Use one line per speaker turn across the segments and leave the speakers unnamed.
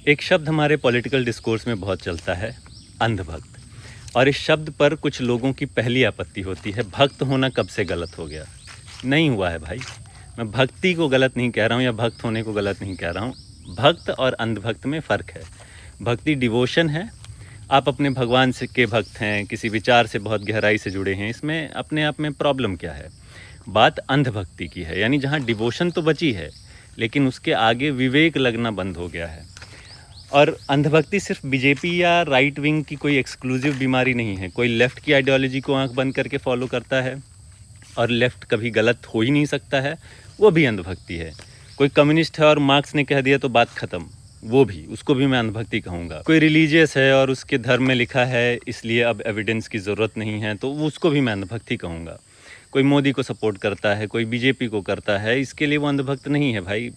एक शब्द हमारे पॉलिटिकल डिस्कोर्स में बहुत चलता है, अंधभक्त। और इस शब्द पर कुछ लोगों की पहली आपत्ति होती है, भक्त होना कब से गलत हो गया। नहीं हुआ है भाई, मैं भक्ति को गलत नहीं कह रहा हूँ या भक्त होने को गलत नहीं कह रहा हूँ। भक्त और अंधभक्त में फ़र्क है। भक्ति डिवोशन है, आप अपने भगवान से के भक्त हैं, किसी विचार से बहुत गहराई से जुड़े हैं, इसमें अपने आप में प्रॉब्लम क्या है। बात अंधभक्ति की है, यानी जहाँ डिवोशन तो बची है लेकिन उसके आगे विवेक लगना बंद हो गया है। और अंधभक्ति सिर्फ बीजेपी या राइट विंग की कोई एक्सक्लूसिव बीमारी नहीं है। कोई लेफ़्ट की आइडियोलॉजी को आंख बंद करके फॉलो करता है और लेफ़्ट कभी गलत हो ही नहीं सकता है, वो भी अंधभक्ति है। कोई कम्युनिस्ट है और मार्क्स ने कह दिया तो बात ख़त्म, वो भी, उसको भी मैं अंधभक्ति कहूँगा। कोई रिलीजियस है और उसके धर्म में लिखा है इसलिए अब एविडेंस की ज़रूरत नहीं है, तो उसको भी मैं अंधभक्ति कहूँगा। कोई मोदी को सपोर्ट करता है, कोई बीजेपी को करता है, इसके लिए वो अंधभक्त नहीं है भाई,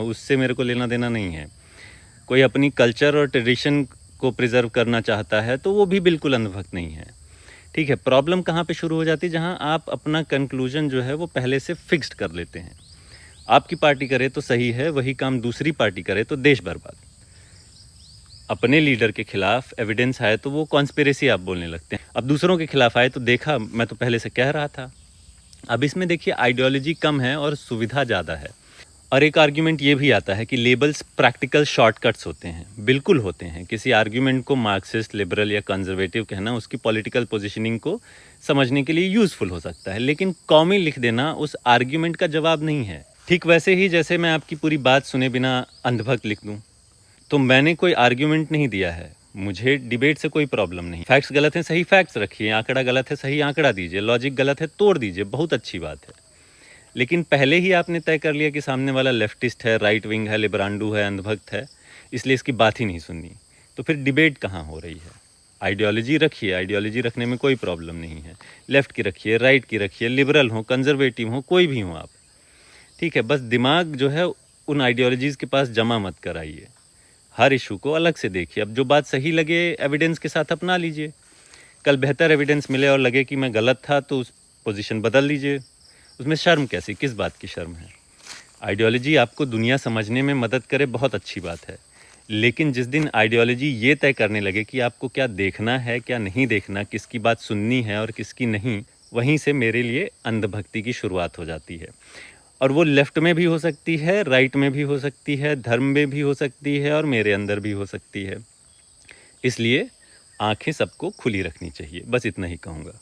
उससे मेरे को लेना देना नहीं है। कोई अपनी कल्चर और ट्रेडिशन को प्रिजर्व करना चाहता है तो वो भी बिल्कुल अंधभक्त नहीं है। ठीक है, प्रॉब्लम कहाँ पे शुरू हो जाती है, जहाँ आप अपना कंक्लूजन जो है वो पहले से फिक्स्ड कर लेते हैं। आपकी पार्टी करे तो सही है, वही काम दूसरी पार्टी करे तो देश बर्बाद। अपने लीडर के खिलाफ एविडेंस आए तो वो कॉन्स्पिरेसी आप बोलने लगते हैं। अब दूसरों के खिलाफ आए तो देखा, मैं तो पहले से कह रहा था। अब इसमें देखिए, आइडियोलॉजी कम है और सुविधा ज़्यादा है। और एक आर्ग्यूमेंट ये भी आता है कि लेबल्स प्रैक्टिकल शॉर्टकट्स होते हैं। बिल्कुल होते हैं। किसी आर्ग्यूमेंट को मार्क्सिस्ट, लिबरल या कंजर्वेटिव कहना उसकी पॉलिटिकल पोजीशनिंग को समझने के लिए यूज़फुल हो सकता है, लेकिन कॉमी लिख देना उस आर्ग्यूमेंट का जवाब नहीं है। ठीक वैसे ही जैसे मैं आपकी पूरी बात सुने बिना अंधभक्त लिख दूँ, तो मैंने कोई आर्ग्यूमेंट नहीं दिया है, मुझे डिबेट से कोई प्रॉब्लम नहीं। फैक्ट्स गलत हैं, सही फैक्ट्स रखिए, आंकड़ा गलत है, सही आंकड़ा दीजिए, लॉजिक गलत है, तोड़ दीजिए, बहुत अच्छी बात है। लेकिन पहले ही आपने तय कर लिया कि सामने वाला लेफ्टिस्ट है, राइट विंग है, लिबरांडू है, अंधभक्त है, इसलिए इसकी बात ही नहीं सुननी, तो फिर डिबेट कहाँ हो रही है। आइडियोलॉजी रखिए, आइडियोलॉजी रखने में कोई प्रॉब्लम नहीं है। लेफ़्ट की रखिए, राइट की रखिए, लिबरल हो, कंजर्वेटिव हो, कोई भी हो आप, ठीक है। बस दिमाग जो है उन आइडियोलॉजीज़ के पास जमा मत कराइए। हर इशू को अलग से देखिए। अब जो बात सही लगे एविडेंस के साथ अपना लीजिए। कल बेहतर एविडेंस मिले और लगे कि मैं गलत था तो उस पोजीशन बदल लीजिए। उसमें शर्म कैसी, किस बात की शर्म है। आइडियोलॉजी आपको दुनिया समझने में मदद करे, बहुत अच्छी बात है, लेकिन जिस दिन आइडियोलॉजी ये तय करने लगे कि आपको क्या देखना है, क्या नहीं देखना, किसकी बात सुननी है और किसकी नहीं, वहीं से मेरे लिए अंधभक्ति की शुरुआत हो जाती है। और वो लेफ़्ट में भी हो सकती है, राइट में भी हो सकती है, धर्म में भी हो सकती है और मेरे अंदर भी हो सकती है। इसलिए आंखें सबको खुली रखनी चाहिए, बस इतना ही कहूँगा।